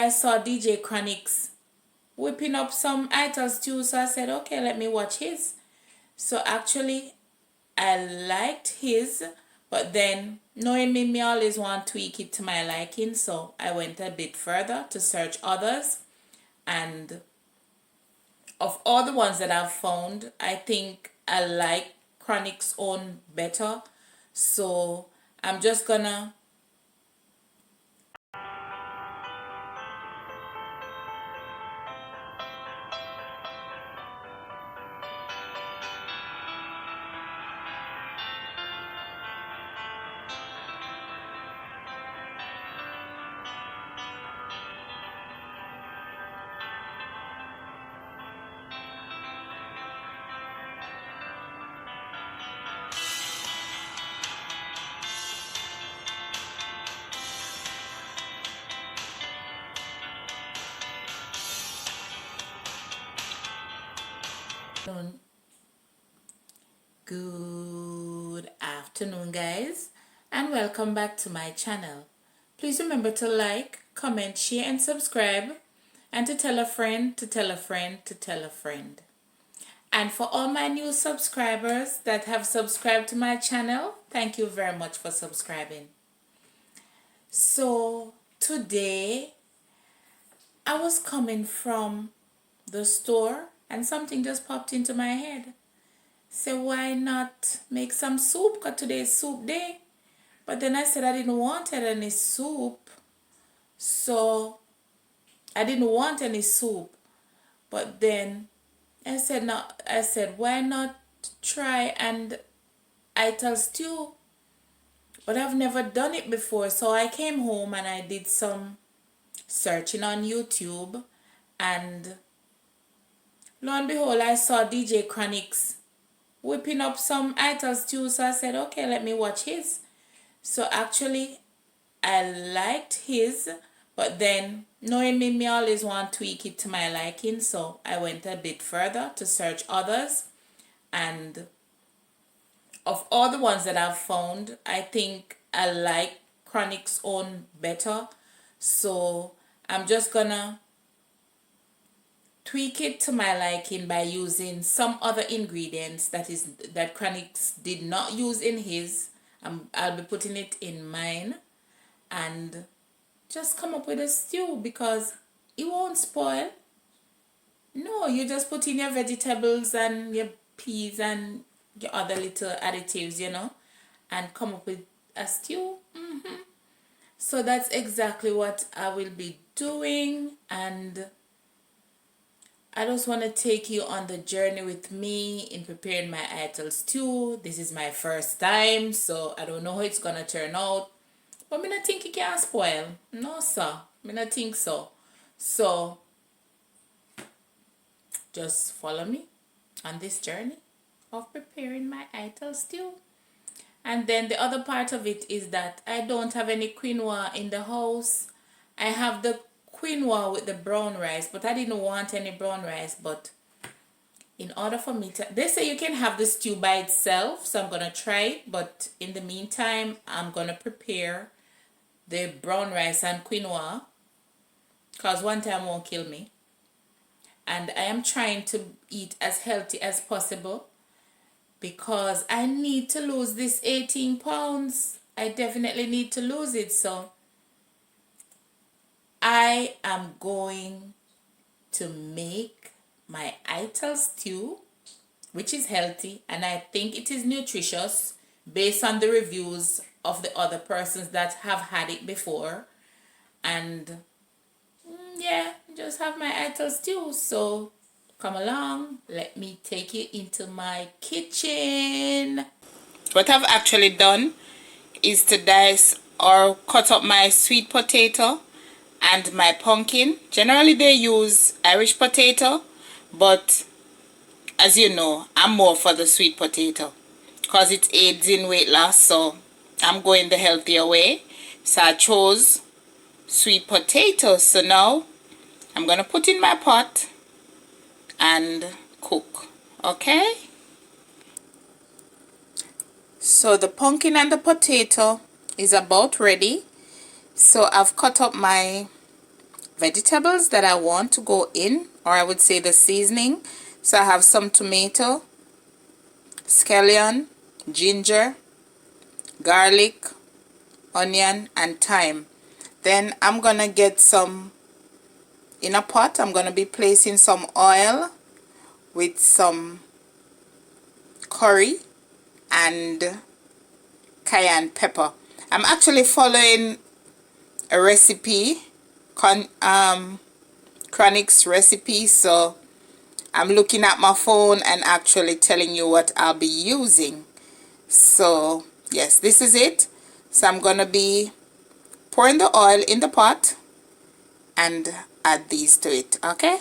I saw DJ Chronix whipping up some Ital Stew, so I said, okay, let me watch his. So actually, I liked his, but then knowing me always want to tweak it to my liking, so I went a bit further to search others, and of all the ones that I've found, I think I like Chronix's own better. So I'm just gonna good afternoon, guys, and welcome back to my channel. Please remember to like, comment, share, and subscribe, and to tell a friend, to tell a friend, to tell a friend. And for all my new subscribers that have subscribed to my channel, thank you very much for subscribing. So today I was coming from the store and something just popped into my head. So why not make some soup, because today is soup day. But then I said I didn't want any soup. So I didn't want any soup. But then I said no, I said why not try and Ital Stew? But I've never done it before. So I came home and I did some searching on YouTube, and lo and behold, I saw DJ Chronix whipping up some Ital Stew, so I said, okay, let me watch his. So actually, I liked his, but then knowing me always want to tweak it to my liking, so I went a bit further to search others, and of all the ones that I've found, I think I like Chronix's own better. So I'm just gonna tweak it to my liking by using some other ingredients that Chronixx did not use in his. I'll be putting it in mine, and just come up with a stew because it won't spoil. No, you just put in your vegetables and your peas and your other little additives, and come up with a stew. So that's exactly what I will be doing, and I just want to take you on the journey with me in preparing my Ital Stew. This is my first time, so I don't know how it's going to turn out. But I don't think it can spoil. No, sir. I don't think so. So, just follow me on this journey of preparing my Ital Stew. And then the other part of it is that I don't have any quinoa in the house. I have the quinoa with the brown rice, but I didn't want any brown rice. But in order for me to, they say you can have the stew by itself, so I'm gonna try it. But in the meantime, I'm gonna prepare the brown rice and quinoa, cause one time won't kill me. And I am trying to eat as healthy as possible because I need to lose this 18 pounds. I definitely need to lose it. So I am going to make my Ital Stew, which is healthy, and I think it is nutritious based on the reviews of the other persons that have had it before. And yeah, just have my Ital Stew. So come along, let me take you into my kitchen. What I've actually done is to dice or cut up my sweet potato and my pumpkin. Generally they use Irish potato, but as you know, I'm more for the sweet potato because it aids in weight loss, so I'm going the healthier way. So I chose sweet potatoes. So now I'm gonna put in my pot and cook. Okay, so the pumpkin and the potato is about ready. So I've cut up my vegetables that I want to go in, or I would say the seasoning. So I have some tomato, scallion, ginger, garlic, onion, and thyme. Then I'm gonna get some in a pot. I'm gonna be placing some oil with some curry and cayenne pepper. I'm actually following a recipe, Chronixx recipe, so I'm looking at my phone and actually telling you what I'll be using. So yes, this is it. So I'm gonna be pouring the oil in the pot and add these to it. Okay,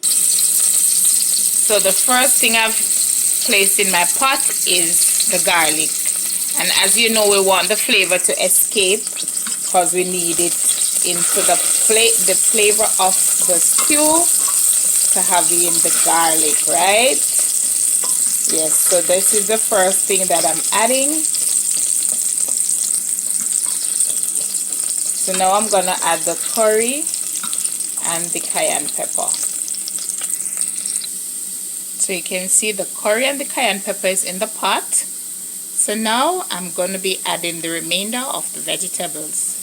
so the first thing I've placed in my pot is the garlic, and as you know, we want the flavor to escape because we need it into the flavor of the stew to have in the garlic, right? Yes, so this is the first thing that I'm adding. So now I'm gonna add the curry and the cayenne pepper. So you can see the curry and the cayenne pepper is in the pot. So now I'm gonna be adding the remainder of the vegetables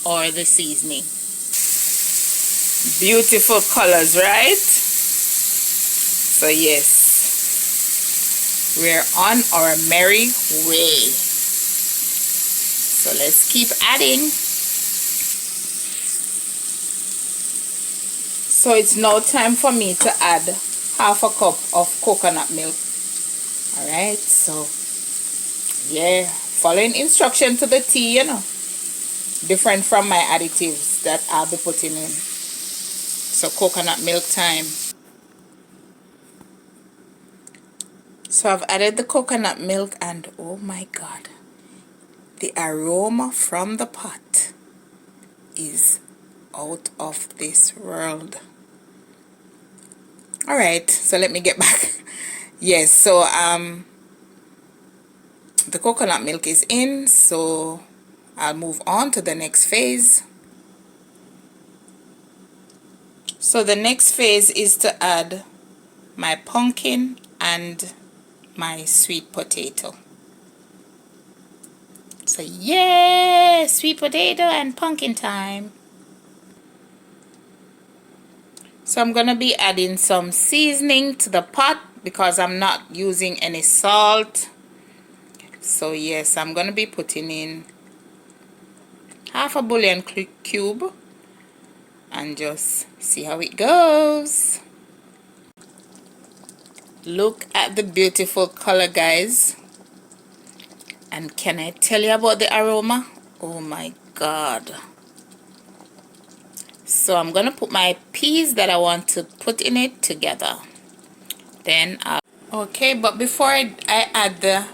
or the seasoning. Beautiful colors, right? So yes, we're on our merry way. So let's keep adding. So it's now time for me to add half a cup of coconut milk. Alright, so yeah, following instruction to the T, you know. Different from my additives that I'll be putting in. So coconut milk time. So I've added the coconut milk and oh my god, the aroma from the pot is out of this world. Alright, so let me get back. Yes, so the coconut milk is in, so I'll move on to the next phase. So the next phase is to add my pumpkin and my sweet potato. So yeah, sweet potato and pumpkin time. So I'm gonna be adding some seasoning to the pot because I'm not using any salt. So yes, I'm gonna be putting in half a bouillon cube and just see how it goes. Look at the beautiful color, guys. And can I tell you about the aroma? Oh my god. So I'm gonna put my peas that I want to put in it together. Then okay, but before I add the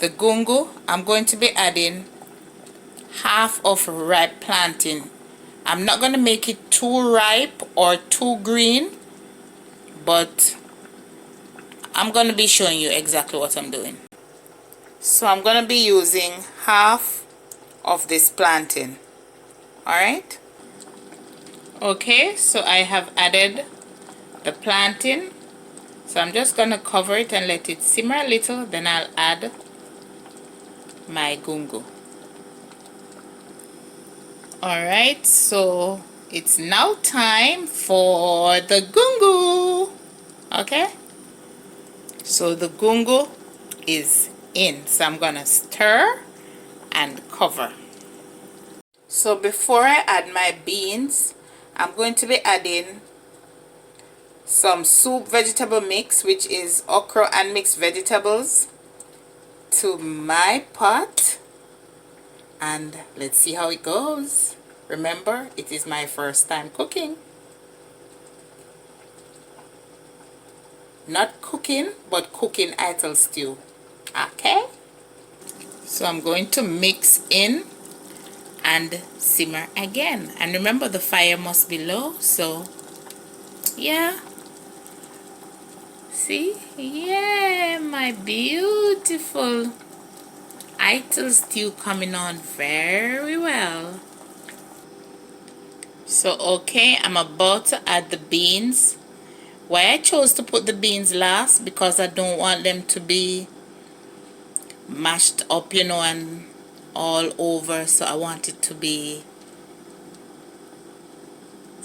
gungo, I'm going to be adding half of ripe plantain. I'm not gonna make it too ripe or too green, but I'm gonna be showing you exactly what I'm doing. So I'm gonna be using half of this plantain. Alright, okay, so I have added the plantain, so I'm just gonna cover it and let it simmer a little, then I'll add my gungo. Alright, so it's now time for the gungo. Okay, so the gungo is in, so I'm gonna stir and cover. So before I add my beans, I'm going to be adding some soup vegetable mix, which is okra and mixed vegetables, to my pot, and let's see how it goes. Remember, it is my first time cooking. Not cooking, but cooking Ital Stew. Okay, so I'm going to mix in and simmer again, and remember the fire must be low. So yeah, see, yeah, my beautiful Ital Stew coming on very well. So okay, I'm about to add the beans. Why I chose to put the beans last, because I don't want them to be mashed up, and all over. So I want it to be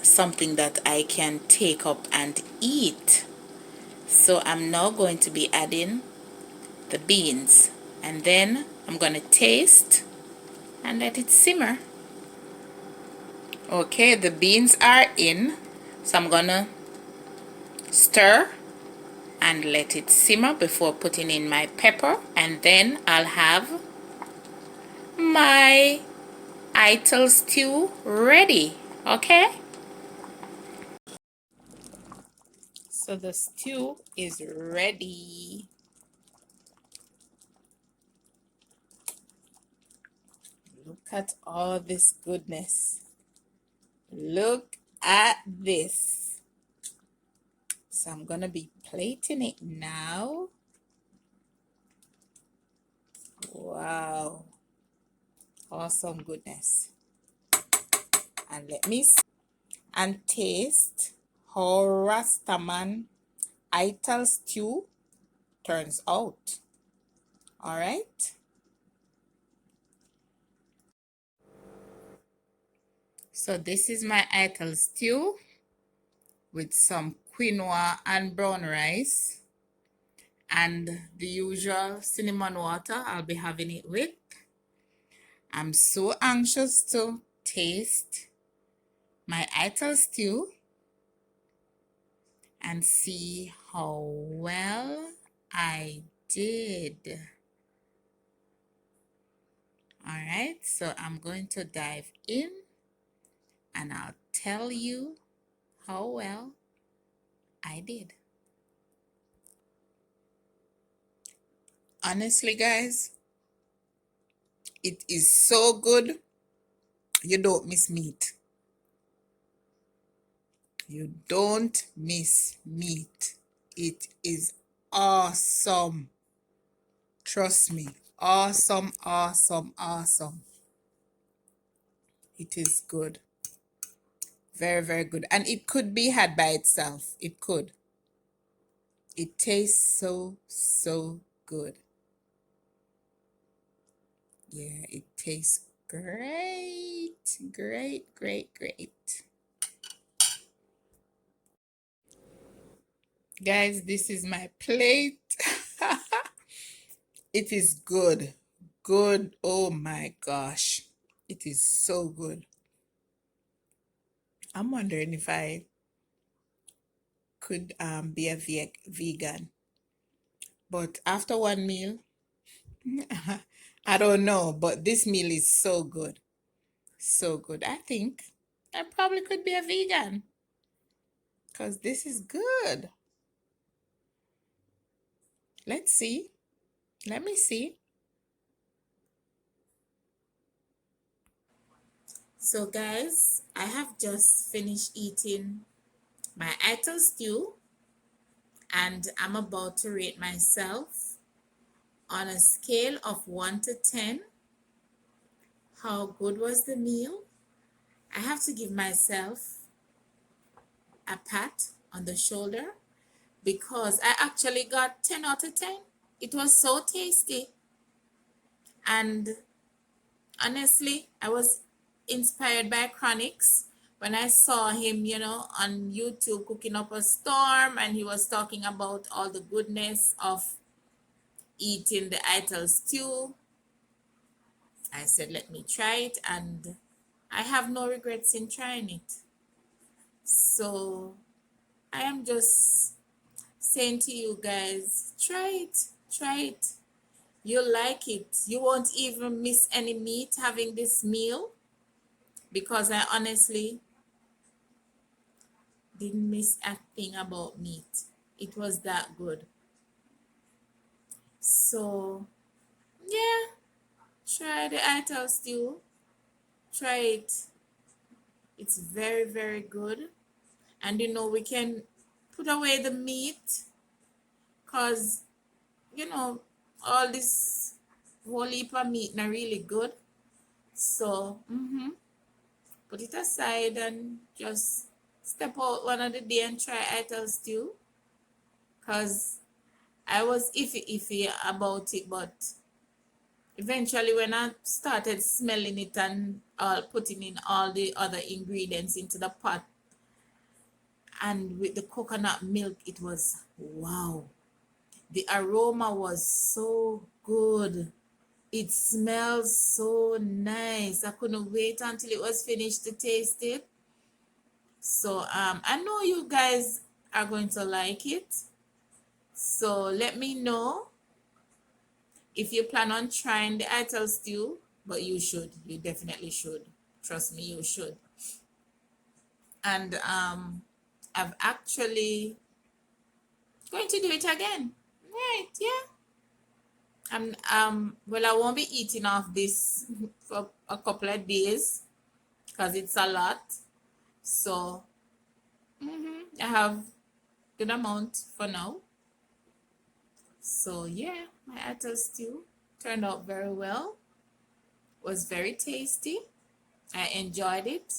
something that I can take up and eat. So I'm now going to be adding the beans, and then I'm going to taste and let it simmer. Okay, the beans are in, so I'm going to stir and let it simmer before putting in my pepper, and then I'll have my Ital stew ready. Okay, so the stew is ready. Look at all this goodness. Look at this. So I'm gonna be plating it now. Wow, awesome goodness. And let me and taste how Rastaman Ital stew turns out. All right. So this is my Ital stew with some quinoa and brown rice and the usual cinnamon water I'll be having it with. I'm so anxious to taste my Ital stew and see how well I did. All right, so I'm going to dive in and I'll tell you how well I did. Honestly, guys, it is so good. You don't miss meat. You don't miss meat. It is awesome. Trust me. Awesome, awesome, awesome. It is good. Very, very good. And it could be had by itself. It could. It tastes so, so good. Yeah, it tastes great. Great, great, great. Guys, this is my plate. It is good. Good. Oh my gosh. It is so good. I'm wondering if I could be a vegan. But after one meal, I don't know. But this meal is so good. So good. I think I probably could be a vegan because this is good. Let's see. Let me see. So guys, I have just finished eating my Ital stew and I'm about to rate myself on a scale of 1 to 10. How good was the meal? I have to give myself a pat on the shoulder because I actually got 10 out of 10. It was so tasty. And honestly, I was inspired by Chronixx when I saw him, on YouTube cooking up a storm and he was talking about all the goodness of eating the Ital stew. I said, let me try it, and I have no regrets in trying it. So I am just saying to you guys, try it, try it. You'll like it. You won't even miss any meat having this meal because I honestly didn't miss a thing about meat. It was that good. So yeah, try the Ital stew. Try it. It's very, very good. And we can put away the meat because all this whole heap of meat not really good. So put it aside and just step out one of the day and try Ital Stew. Because I was iffy about it, but eventually when I started smelling it and putting in all the other ingredients into the pot and with the coconut milk, it was wow. The aroma was so good. It smells so nice. I couldn't wait until it was finished to taste it. So I know you guys are going to like it. So let me know if you plan on trying the Ital Stew, but you should. You definitely should. Trust me, you should. And I've actually going to do it again. Right, yeah. Well, I won't be eating off this for a couple of days because it's a lot. So I have good amount for now. So yeah, my Ital Stew turned out very well. Was very tasty. I enjoyed it,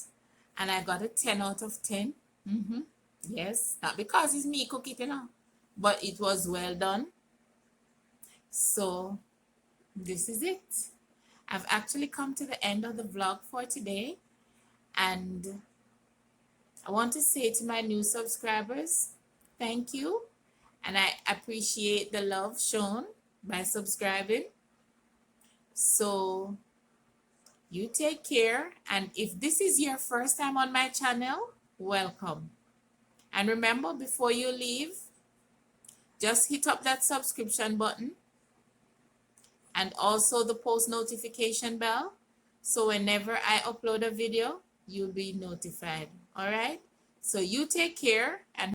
and I got a 10 out of 10. Yes, not because it's me cook it, but it was well done. So this is it. I've actually come to the end of the vlog for today, and I want to say to my new subscribers, thank you, and I appreciate the love shown by subscribing. So you take care, and if this is your first time on my channel, welcome. And remember, before you leave, just hit up that subscription button and also the post notification bell, so whenever I upload a video, you'll be notified. All right, so you take care and